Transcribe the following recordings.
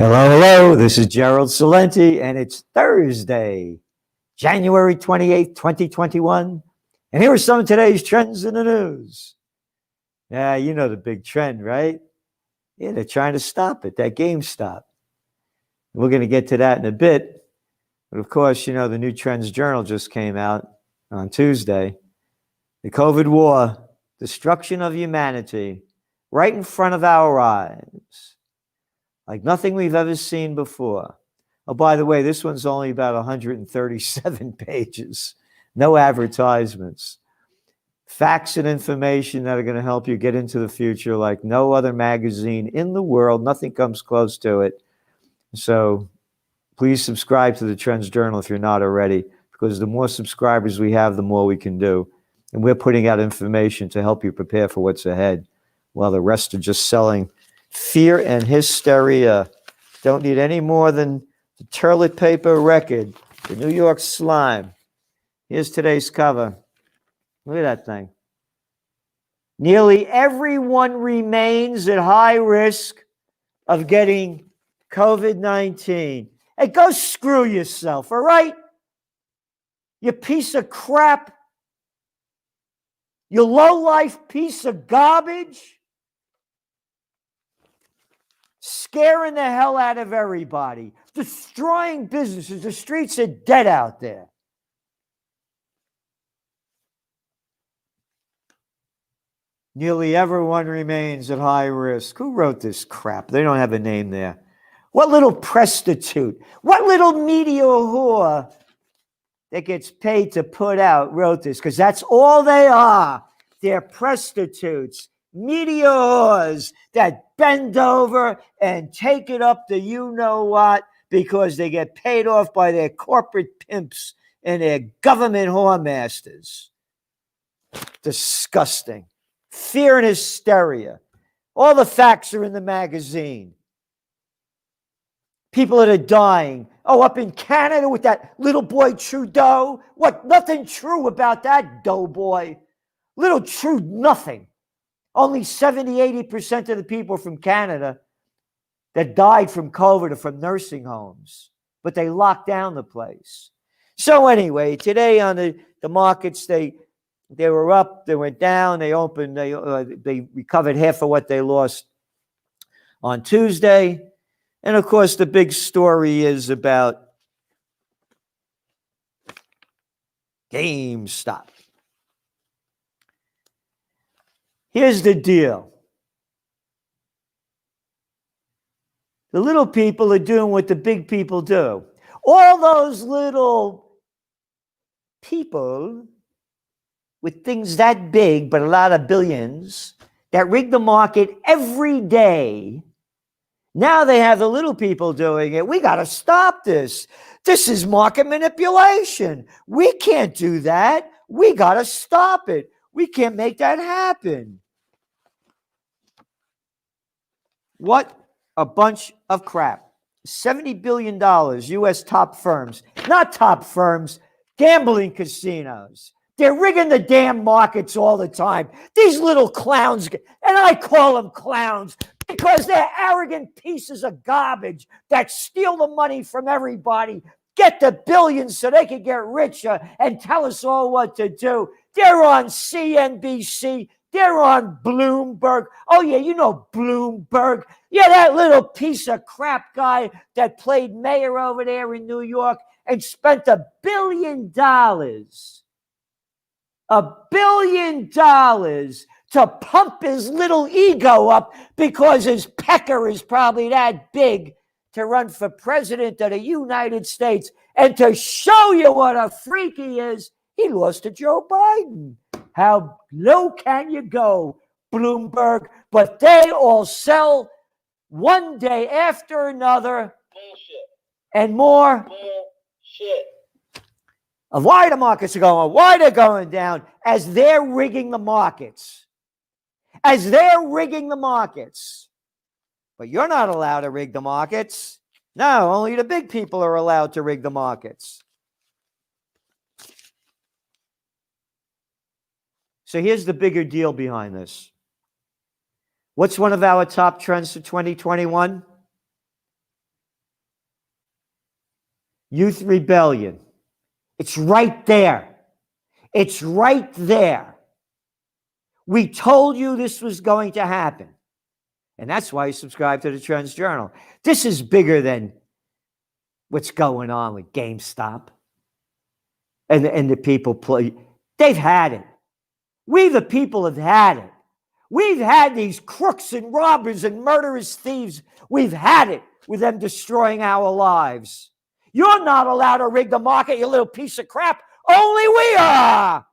Hello, hello. This is Gerald Celente, and it's Thursday, January 28th, 2021. And here are some of today's trends in the news. Yeah, you know the big trend, right? Yeah, they're trying to stop it, that Gamestop. We're going to get to that in a bit. But of course, you know, the new Trends Journal just came out on Tuesday. The COVID war, destruction of humanity, right in front of our eyes, like nothing we've ever seen before. Oh, by the way, this one's only about 137 pages. No advertisements. Facts and information that are going to help you get into the future like no other magazine in the world. Nothing comes close to it. So please subscribe to the Trends Journal if you're not already, because the more subscribers we have, the more we can do. And we're putting out information to help you prepare for what's ahead, while the rest are just selling fear and hysteria. Don't need any more than the toilet paper record, the New York slime. Here's today's cover. Look at that thing. Nearly everyone remains at high risk of getting COVID-19. Hey, go screw yourself, all right? You piece of crap. You low-life piece of garbage. Scaring the hell out of everybody. Destroying businesses. The streets are dead out there. Nearly everyone remains at high risk. Who wrote this crap? They don't have a name there. What little prostitute, what little media whore that gets paid to put out wrote this? Because that's all they are. They're prostitutes, media whores that bend over and take it up to you-know-what because they get paid off by their corporate pimps and their government whoremasters. Disgusting. Fear and hysteria. All the facts are in the magazine. People that are dying. Oh, up in Canada with that little boy Trudeau. What? Nothing true about that doughboy. Little true nothing. Only 70, 80% of the people from Canada that died from COVID are from nursing homes. But they locked down the place. So anyway, today on the markets, they were up, they went down, they opened, they recovered half of what they lost on Tuesday. And of course, the big story is about Gamestop. Here's the deal. The little people are doing what the big people do. All those little people with things that big, but a lot of billions, that rig the market every day. Now they have the little people doing it. We got to stop this. This is market manipulation. We can't do that. We got to stop it. We can't make that happen. What a bunch of crap. $70 billion, U.S. top firms, not top firms, gambling casinos. They're rigging the damn markets all the time. These little clowns, and I call them clowns because they're arrogant pieces of garbage that steal the money from everybody, get the billions so they can get richer and tell us all what to do. They're on CNBC. They're on Bloomberg. Oh, yeah, you know Bloomberg. Yeah, that little piece of crap guy that played mayor over there in New York and spent $1 billion. $1 billion to pump his little ego up because his pecker is probably that big to run for president of the United States. And to show you what a freak he is, he lost to Joe Biden. How low can you go, Bloomberg? But they all sell one day after another. Bullshit. And more. Bullshit. Of why the markets are going, why they're going down, as they're rigging the markets. As they're rigging the markets. But you're not allowed to rig the markets. No, only the big people are allowed to rig the markets. So here's the bigger deal behind this. What's one of our top trends for 2021? Youth rebellion. It's right there. It's right there. We told you this was going to happen. And that's why you subscribe to the Trends Journal. This is bigger than what's going on with GameStop and the people play. They've had it. We, the people, have had it. We've had these crooks and robbers and murderous thieves. We've had it with them destroying our lives. You're not allowed to rig the market, you little piece of crap. Only we are.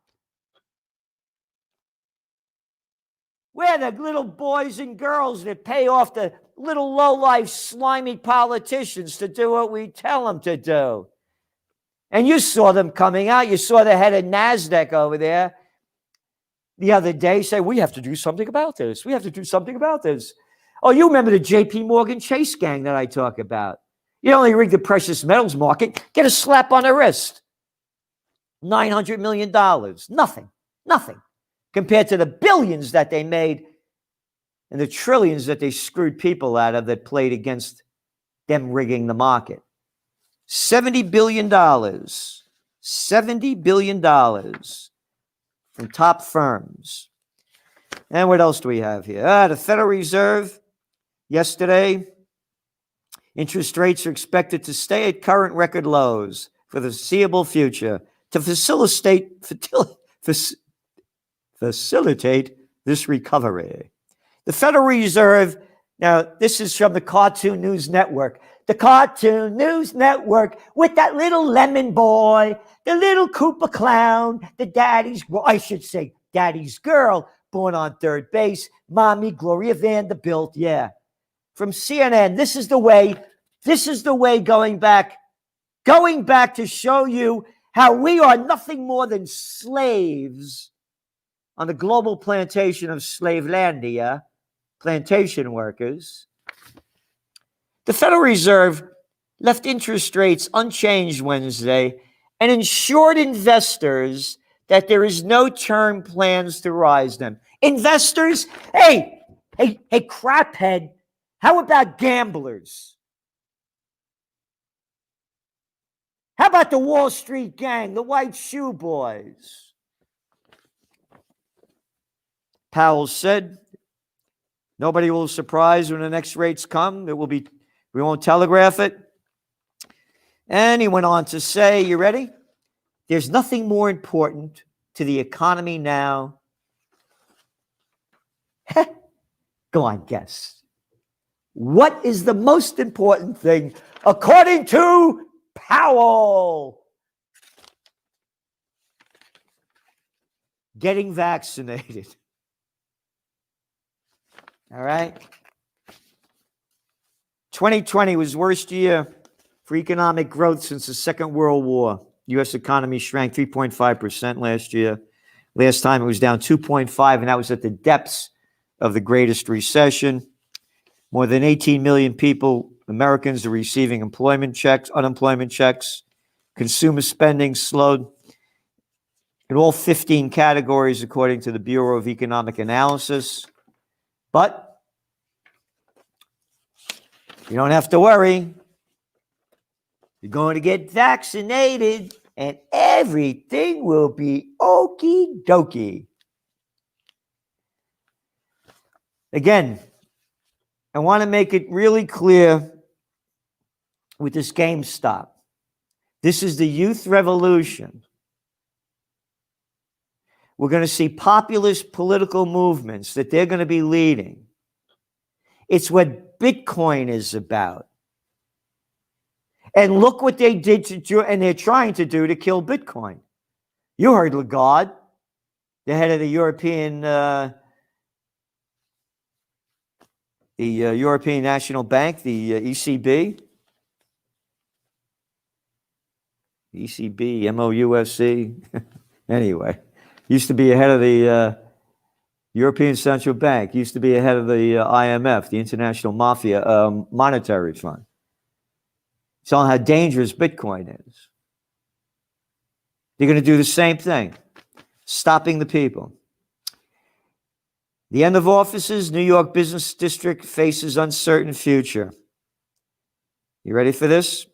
We're the little boys and girls that pay off the little low-life, slimy politicians to do what we tell them to do. And you saw them coming out. You saw the head of NASDAQ over there the other day say, we have to do something about this. We have to do something about this. Oh, you remember the J.P. Morgan Chase gang that I talk about. You only rig the precious metals market, get a slap on the wrist. $900 million. Nothing. Compared to the billions that they made and the trillions that they screwed people out of that played against them rigging the market. $70 billion. $70 billion from top firms. And what else do we have here? The Federal Reserve, yesterday, interest rates are expected to stay at current record lows for the foreseeable future to facilitate this recovery. The Federal Reserve, now this is from the Cartoon News Network. The Cartoon News Network with that little lemon boy, the little Koopa clown, daddy's girl, born on third base, Mommy Gloria Vanderbilt, yeah. From CNN, this is the way going back to show you how we are nothing more than slaves on the global plantation of Slavelandia, plantation workers. The Federal Reserve left interest rates unchanged Wednesday and assured investors that there is no term plans to rise them. Investors, hey, craphead, how about gamblers? How about the Wall Street gang, the white shoe boys? Powell said, nobody will be surprised when the next rates come. We won't telegraph it. And he went on to say, you ready? There's nothing more important to the economy now. Go on, guess. What is the most important thing according to Powell? Getting vaccinated. All right. 2020 was the worst year for economic growth since the Second World War. U.S. economy shrank 3.5% last year. Last time it was down 2.5%, and that was at the depths of the greatest recession. More than 18 million people, Americans, are receiving unemployment checks. Consumer spending slowed in all 15 categories, according to the Bureau of Economic Analysis. But you don't have to worry. You're going to get vaccinated and everything will be okie dokie. Again, I want to make it really clear with this GameStop. This is the youth revolution. We're going to see populist political movements that they're going to be leading. It's what Bitcoin is about. And look what they did to do, and they're trying to do to kill Bitcoin. You heard Lagarde, the head of the European National Bank, the ECB. ECB, MOUSC. Anyway, used to be ahead of the European Central Bank, used to be ahead of the IMF, the International Monetary Fund. Telling how dangerous Bitcoin is. They're going to do the same thing, stopping the people. The end of offices, New York Business District faces uncertain future. You ready for this?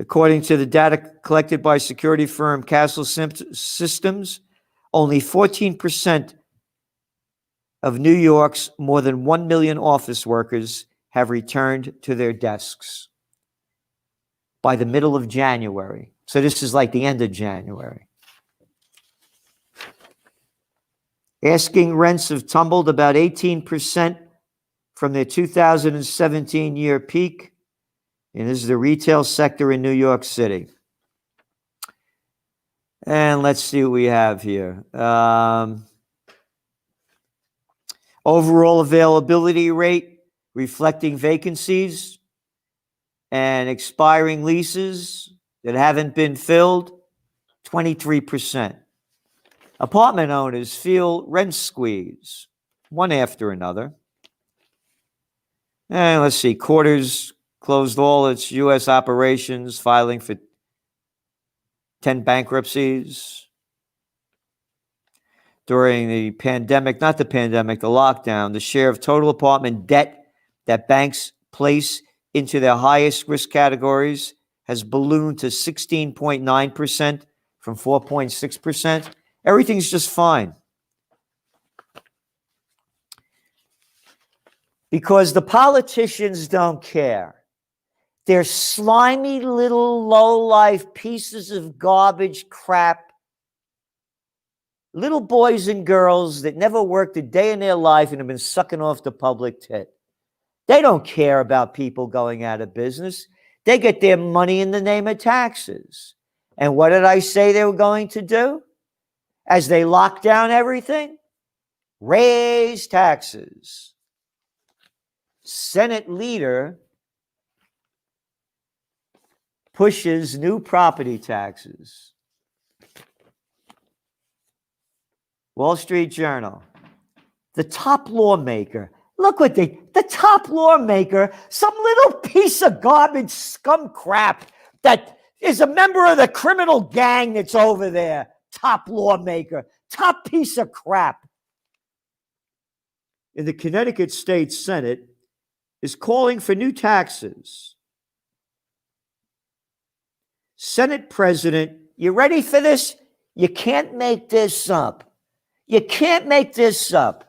According to the data collected by security firm Castle Systems, only 14% of New York's more than 1 million office workers have returned to their desks by the middle of January. So this is like the end of January. Asking rents have tumbled about 18% from their 2017 year peak. And this is the retail sector in New York City. And let's see what we have here. Overall availability rate reflecting vacancies and expiring leases that haven't been filled, 23%. Apartment owners feel rent squeeze, one after another. And let's see, Quarters closed all its U.S. operations, filing for 10 bankruptcies. During the pandemic, not the pandemic, the lockdown, the share of total apartment debt that banks place into their highest risk categories has ballooned to 16.9% from 4.6%. Everything's just fine. Because the politicians don't care. They're slimy little low-life pieces of garbage crap. Little boys and girls that never worked a day in their life and have been sucking off the public tit. They don't care about people going out of business. They get their money in the name of taxes. And what did I say they were going to do? As they lock down everything? Raise taxes. Senate leader pushes new property taxes. Wall Street Journal. The top lawmaker. Look what the top lawmaker, some little piece of garbage scum crap that is a member of the criminal gang that's over there. Top lawmaker. Top piece of crap. In the Connecticut State Senate is calling for new taxes. Senate President, you ready for this? You can't make this up. You can't make this up.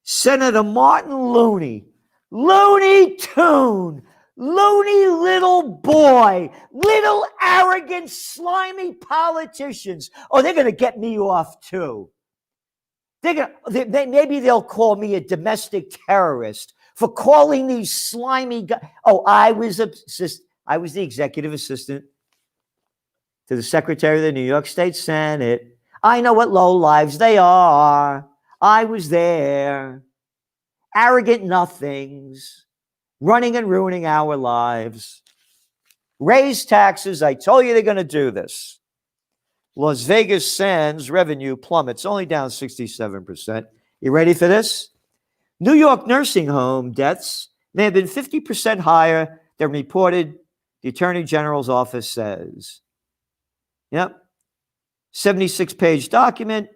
Senator Martin Looney, Looney Tune, loony little boy, little arrogant, slimy politicians. Oh, they're going to get me off too. Maybe they'll call me a domestic terrorist for calling these slimy guys. Oh, I was the executive assistant to the Secretary of the New York State Senate. I know what low lives they are. I was there. Arrogant nothings, running and ruining our lives. Raise taxes. I told you they're going to do this. Las Vegas Sands revenue plummets, only down 67%. You ready for this? New York nursing home deaths may have been 50% higher than reported, the Attorney General's office says. Yep. 76-page document.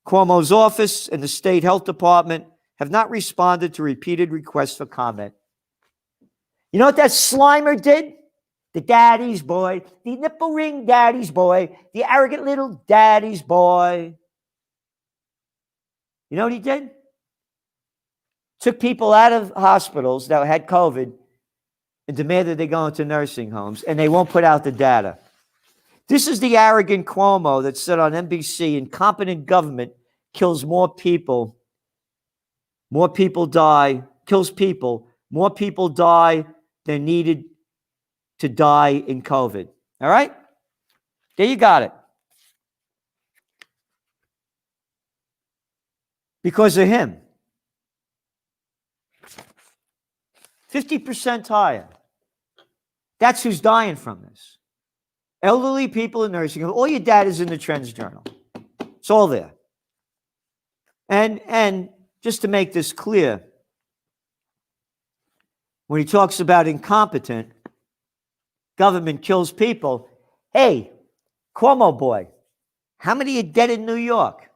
Cuomo's office and the state health department have not responded to repeated requests for comment. You know what that Slimer did? The daddy's boy, the nipple ring daddy's boy, the arrogant little daddy's boy. You know what he did? Took people out of hospitals that had COVID and demanded they go into nursing homes, and they won't put out the data. This is the arrogant Cuomo that said on NBC, incompetent government kills more people. More people die, kills people. More people die than needed to die in COVID. All right? There you got it. Because of him. 50% higher. That's who's dying from this. Elderly people in nursing homes. All your data is in the Trends Journal. It's all there. And just to make this clear, when he talks about incompetent, government kills people. Hey, Cuomo boy, how many are dead in New York?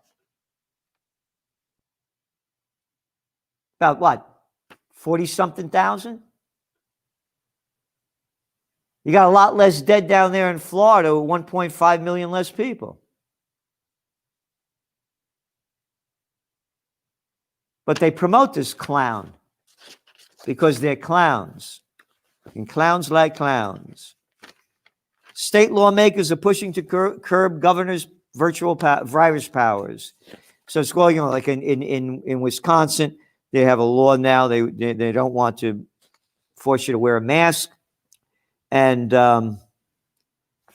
About what? 40-something thousand? You got a lot less dead down there in Florida, 1.5 million less people. But they promote this clown because they're clowns. And clowns like clowns. State lawmakers are pushing to curb governors' virtual virus powers. So it's going on, like in Wisconsin, they have a law now. They don't want to force you to wear a mask. And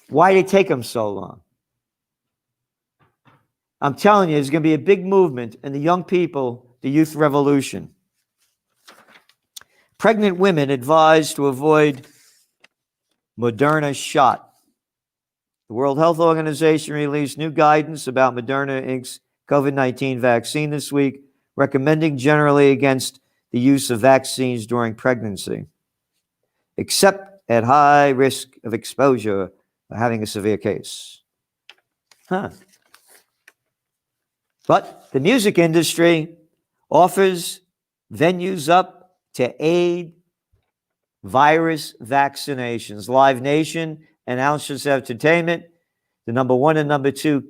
why did it take them so long? I'm telling you, there's going to be a big movement in the young people, the youth revolution. Pregnant women advised to avoid Moderna shot. The World Health Organization released new guidance about Moderna Inc.'s COVID-19 vaccine this week, recommending generally against the use of vaccines during pregnancy, except at high risk of exposure or having a severe case. But the music industry offers venues up to aid virus vaccinations. Live Nation and Outshot Entertainment, the number one and number two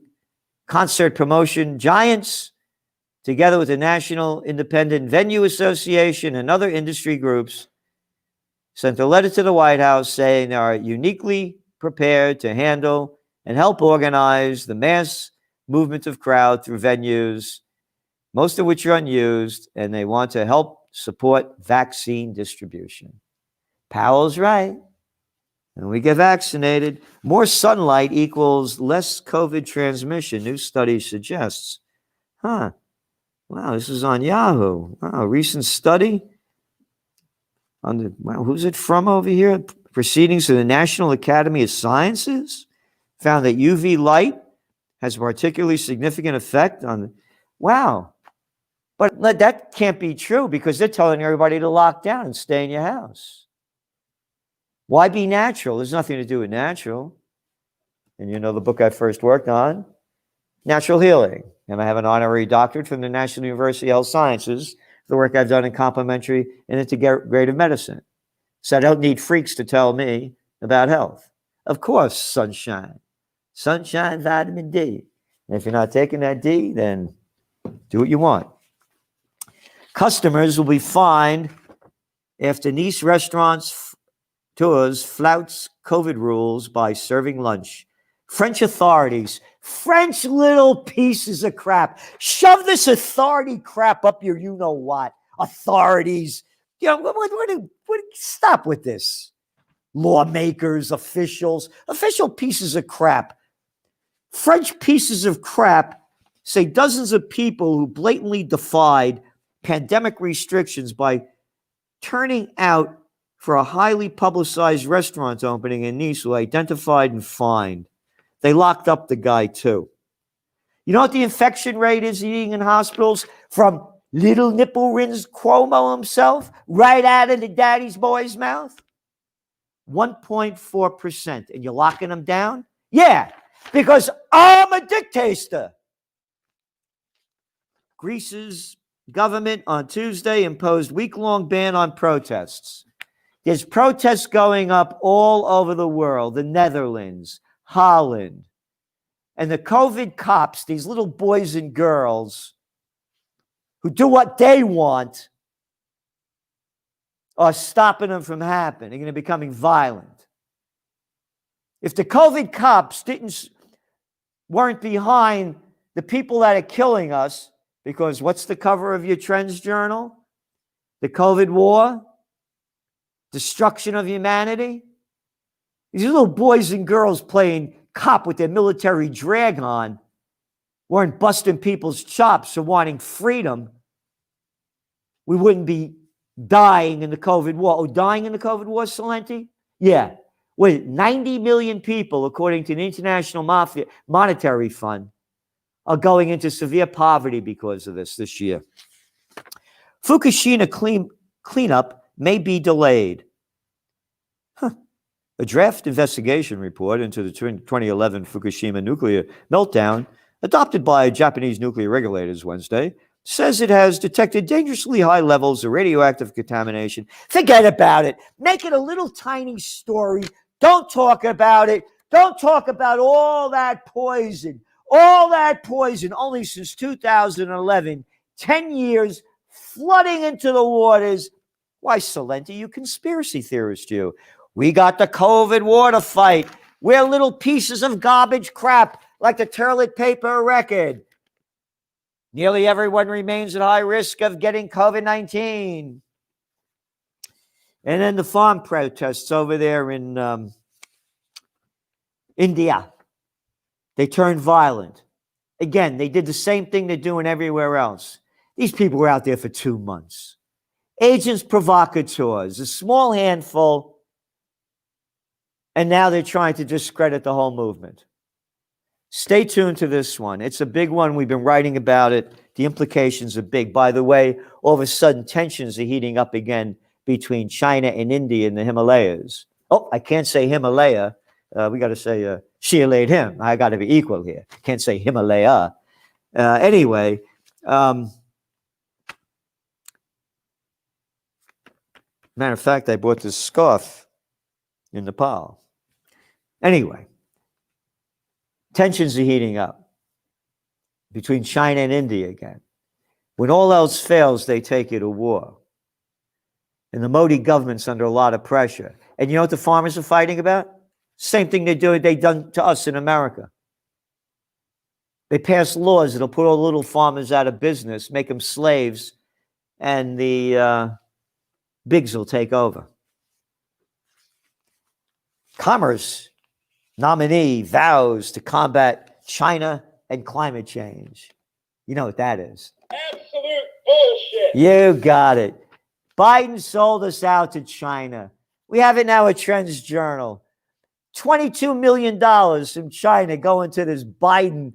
concert promotion giants, together with the National Independent Venue Association and other industry groups, sent a letter to the White House saying they are uniquely prepared to handle and help organize the mass movement of crowd through venues, most of which are unused, and they want to help support vaccine distribution. Powell's right. When we get vaccinated, more sunlight equals less COVID transmission, new study suggests. Wow, this is on Yahoo. Wow, recent study on the, wow, who's it from over here? Proceedings of the National Academy of Sciences found that UV light has a particularly significant effect on, wow. But that can't be true because they're telling everybody to lock down and stay in your house. Why be natural? There's nothing to do with natural. And you know the book I first worked on, Natural Healing. And I have an honorary doctorate from the National University of Health Sciences, the work I've done in complementary and integrative medicine. So I don't need freaks to tell me about health. Of course, sunshine. Sunshine, vitamin D. And if you're not taking that D, then do what you want. Customers will be fined after Nice restaurants tours flouts COVID rules by serving lunch. French authorities, French little pieces of crap, shove this authority crap up your you-know-what. Authorities. You know, stop with this. Lawmakers, official pieces of crap. French pieces of crap say dozens of people who blatantly defied pandemic restrictions by turning out for a highly publicized restaurant opening in Nice were identified and fined. They locked up the guy too. You know what the infection rate is eating in hospitals? From little nipple rins Cuomo himself, right out of the daddy's boy's mouth? 1.4%. And you're locking them down? Yeah, because I'm a dictator. Greece's government on Tuesday imposed week-long ban on protests. There's protests going up all over the world, the Netherlands, Holland. And the COVID cops, these little boys and girls who do what they want, are stopping them from happening and they're becoming violent. If the COVID cops weren't behind the people that are killing us, because what's the cover of your Trends Journal? The COVID war? Destruction of humanity? These little boys and girls playing cop with their military drag on weren't busting people's chops for wanting freedom. We wouldn't be dying in the COVID war. Oh, dying in the COVID war, Celente? Yeah. Wait, 90 million people, according to the International Monetary Fund, are going into severe poverty because of this year. Fukushima cleanup may be delayed. A draft investigation report into the 2011 Fukushima nuclear meltdown, adopted by Japanese nuclear regulators Wednesday, says it has detected dangerously high levels of radioactive contamination. Forget about it. Make it a little tiny story. Don't talk about it. Don't talk about all that poison. All that poison, only since 2011, 10 years flooding into the waters. Why, Celente, you conspiracy theorist, you. We got the COVID war to fight. We're little pieces of garbage crap like the toilet paper record. Nearly everyone remains at high risk of getting COVID-19. And then the farm protests over there in India, they turned violent. Again, they did the same thing they're doing everywhere else. These people were out there for 2 months. Agents provocateurs, a small handful, and now they're trying to discredit the whole movement. Stay tuned to this one. It's a big one. We've been writing about it. The implications are big. By the way, all of a sudden, tensions are heating up again between China and India in the Himalayas. Oh, I can't say Himalaya. We got to say she laid him. I got to be equal here. Can't say Himalaya. Anyway, matter of fact, I bought this scarf in Nepal. Anyway, tensions are heating up between China and India again. When all else fails, they take it to war. And the Modi government's under a lot of pressure. And you know what the farmers are fighting about? Same thing they've done to us in America. They pass laws that'll put all the little farmers out of business, make them slaves, and the bigs will take over. Commerce nominee vows to combat China and climate change. You know what that is. Absolute bullshit. You got it. Biden sold us out to China. We have it now at Trends Journal. $22 million from China going to this Biden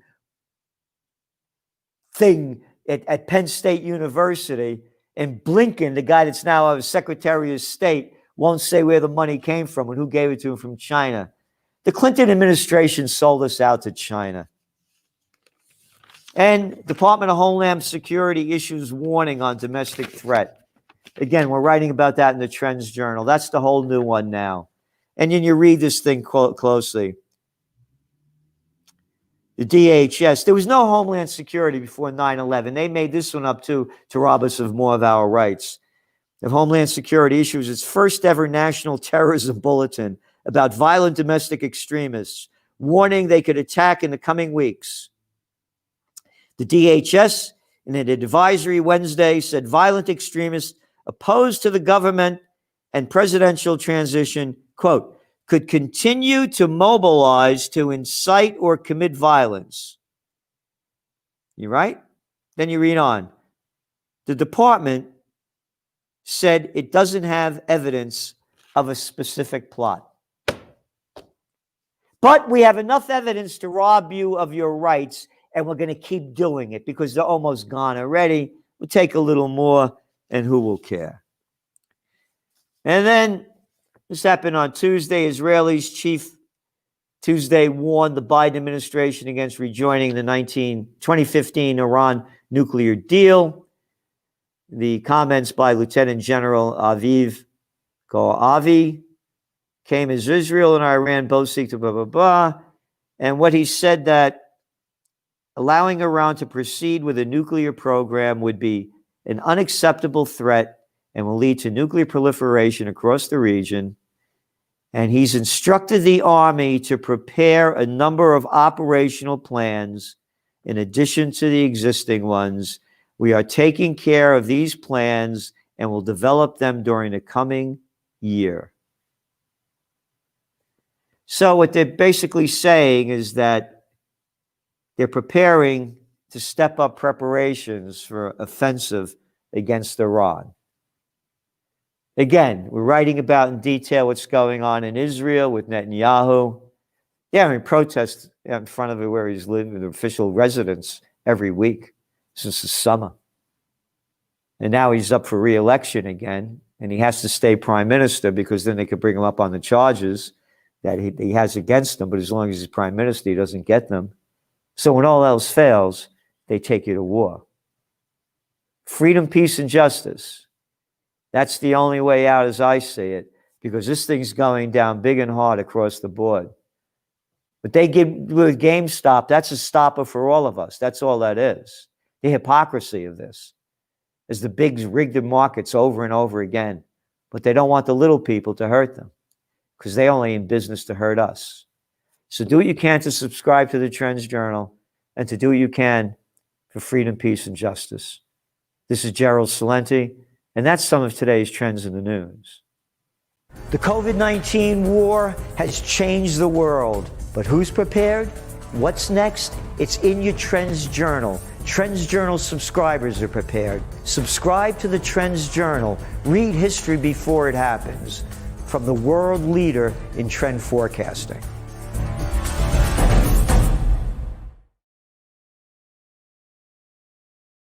thing at Penn State University. And Blinken, the guy that's now our Secretary of State, won't say where the money came from and who gave it to him from China. The Clinton administration sold us out to China. And Department of Homeland Security issues warning on domestic threat. Again, we're writing about that in the Trends Journal. That's the whole new one now. And then you read this thing closely. The DHS, there was no Homeland Security before 9/11. They made this one up too to rob us of more of our rights. The Homeland Security issues its first ever national terrorism bulletin about violent domestic extremists, warning they could attack in the coming weeks. The DHS, in an advisory Wednesday, said violent extremists opposed to the government and presidential transition, quote, could continue to mobilize to incite or commit violence. You right? Then you read on. The department said it doesn't have evidence of a specific plot. But we have enough evidence to rob you of your rights, and we're going to keep doing it because they're almost gone already. We'll take a little more, and who will care? And then this happened on Tuesday. Israelis chief Tuesday warned the Biden administration against rejoining the 2015 Iran nuclear deal. The comments by Lieutenant General Aviv Koavi came as Israel and Iran both seek to blah, blah, blah. And what he said that allowing Iran to proceed with a nuclear program would be an unacceptable threat and will lead to nuclear proliferation across the region. And he's instructed the Army to prepare a number of operational plans in addition to the existing ones. We are taking care of these plans and will develop them during the coming year. So what they're basically saying is that they're preparing to step up preparations for offensive against Iran. Again, we're writing about in detail what's going on in Israel with Netanyahu. Yeah, I mean, protests in front of it where he's living in official residence every week since the summer. And now he's up for re-election again, and he has to stay prime minister because then they could bring him up on the charges that he has against him. But as long as he's prime minister, he doesn't get them. So when all else fails, they take you to war. Freedom, peace, and justice. That's the only way out as I see it. because this thing's going down big and hard across the board. But they give with GameStop, that's a stopper for all of us. That's all that is. The hypocrisy of this is the bigs rig the markets over and over again, but they don't want the little people to hurt them because they only in business to hurt us. So do what you can to subscribe to the Trends Journal and to do what you can for freedom, peace, and justice. This is Gerald Celente, and that's some of today's trends in the news. The COVID-19 war has changed the world, but who's prepared? What's next? It's in your Trends Journal. Trends Journal subscribers are prepared. Subscribe to the Trends Journal. Read history before it happens from the world leader in trend forecasting.